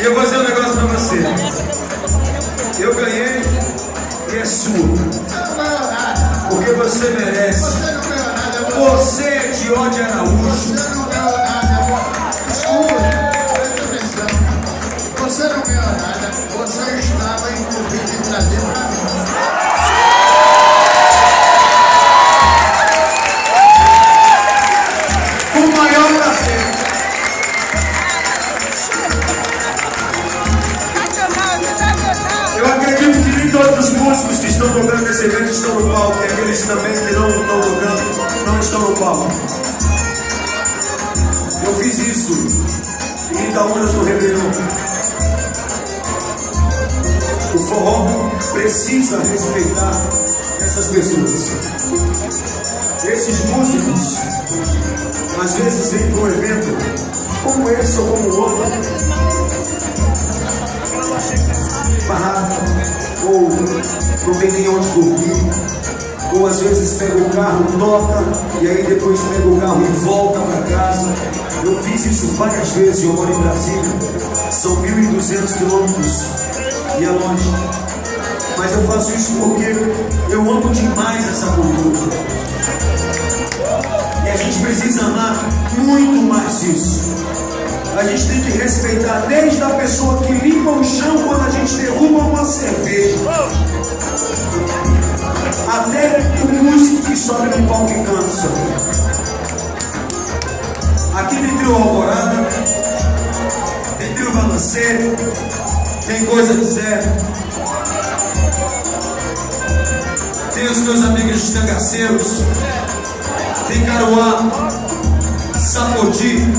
eu vou dizer um negócio pra você. Eu ganhei e é sua. Porque você merece. Você é Diode Araújo. Você não ganhou nada. Você estava incluído em trazer pra mim. Com o maior prazer. Eu acredito que nem todos os músicos que estão tocando nesse evento estão no palco, e aqueles também que não estão tocando não estão no palco. Eu fiz isso em Itaúnas no Réveillon. O forró precisa respeitar essas pessoas. Esses músicos, às vezes, vêm para um evento como esse ou como outro, barraca, ou não tem nem onde dormir, ou às vezes pega o carro, toca, e aí depois pega o carro e volta para casa. Eu fiz isso várias vezes, eu moro em Brasília, são 1.200 quilômetros e é longe. Mas eu faço isso porque eu amo demais essa cultura. E a gente precisa amar muito mais isso. A gente tem que respeitar desde a pessoa que limpa o chão quando a gente derruba uma cerveja, até o músico que sobe no palco e cansa. Aqui tem trio Alvorada, tem trio Balanceiro, tem Coisa de Zé, tem os meus amigos os cangaceiros, tem Caruá, Sapoti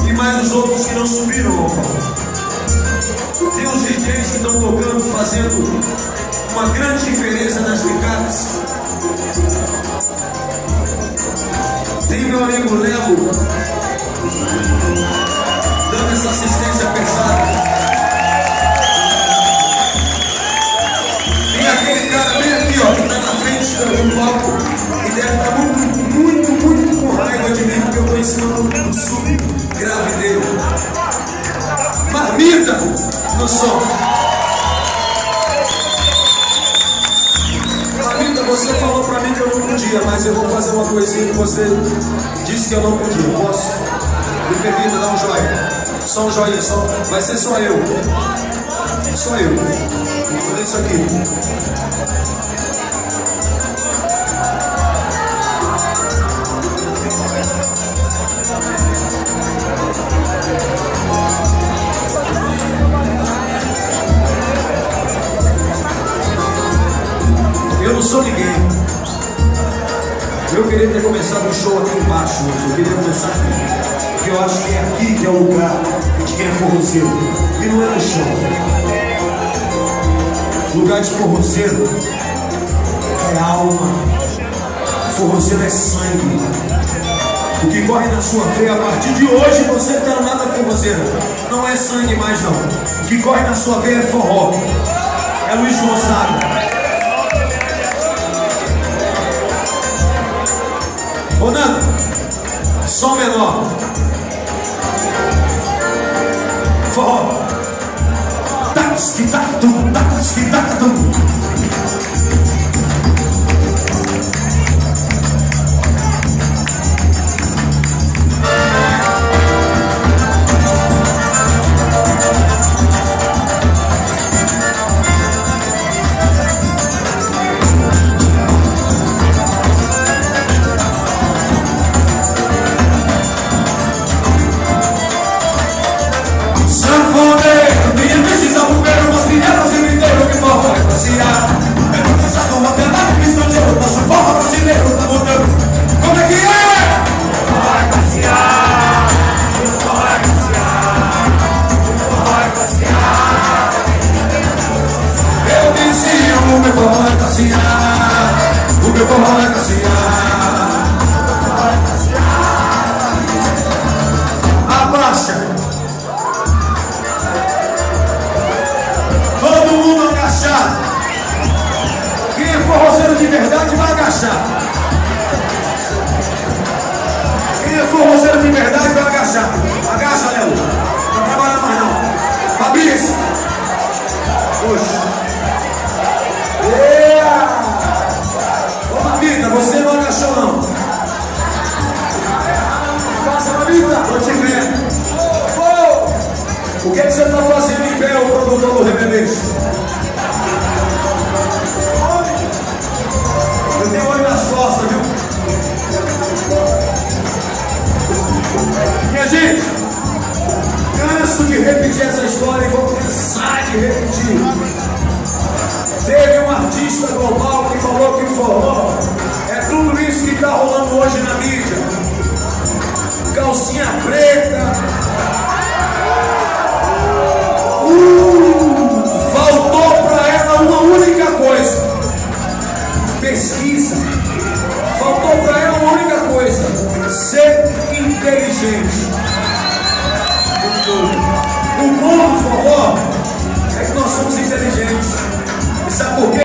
e mais os outros que não subiram ao palco. Tem os DJs que estão tocando, fazendo uma grande diferença nas picapes. Tem meu amigo Léo dando essa assistência pesada. Tem aquele cara bem aqui, ó, que está na frente do palco e deve estar muito com raiva de mim, porque eu estou ensinando o subgrave dele. Marmita no som. Marmita, você falou pra mim que eu não podia, mas eu vou fazer uma coisinha que você disse que eu não podia. Posso? Me permita, dá um joia. Só um joinha, só. Vai ser só eu. Só eu. Olha isso aqui. Eu não sou ninguém. Eu queria ter começado o show aqui embaixo hoje. Eu queria começar aqui, porque eu acho que é aqui que é o lugar de quem é forrozeiro. E não é no show. Lugar de forrozeiro é alma. Forrozeiro é sangue. O que corre na sua veia, a partir de hoje você não tem nada forrozeiro. Não é sangue mais não. O que corre na sua veia é forró. É Luiz Gonzaga. Ô Nando, som menor. Forró. Tax-que-tac-tum, tax-que-tac-tum. O que você está fazendo em pé, o produtor do Rebeleixo? Eu tenho olho nas costas, viu? Minha gente, canso de repetir essa história e vou cansar de repetir. Teve um artista global que falou que o forró é tudo isso que está rolando hoje na mídia. Calcinha preta. Faltou para ela uma única coisa. Pesquisa. Faltou para ela uma única coisa. Ser inteligente. O bom do forró é que nós somos inteligentes. E sabe por quê?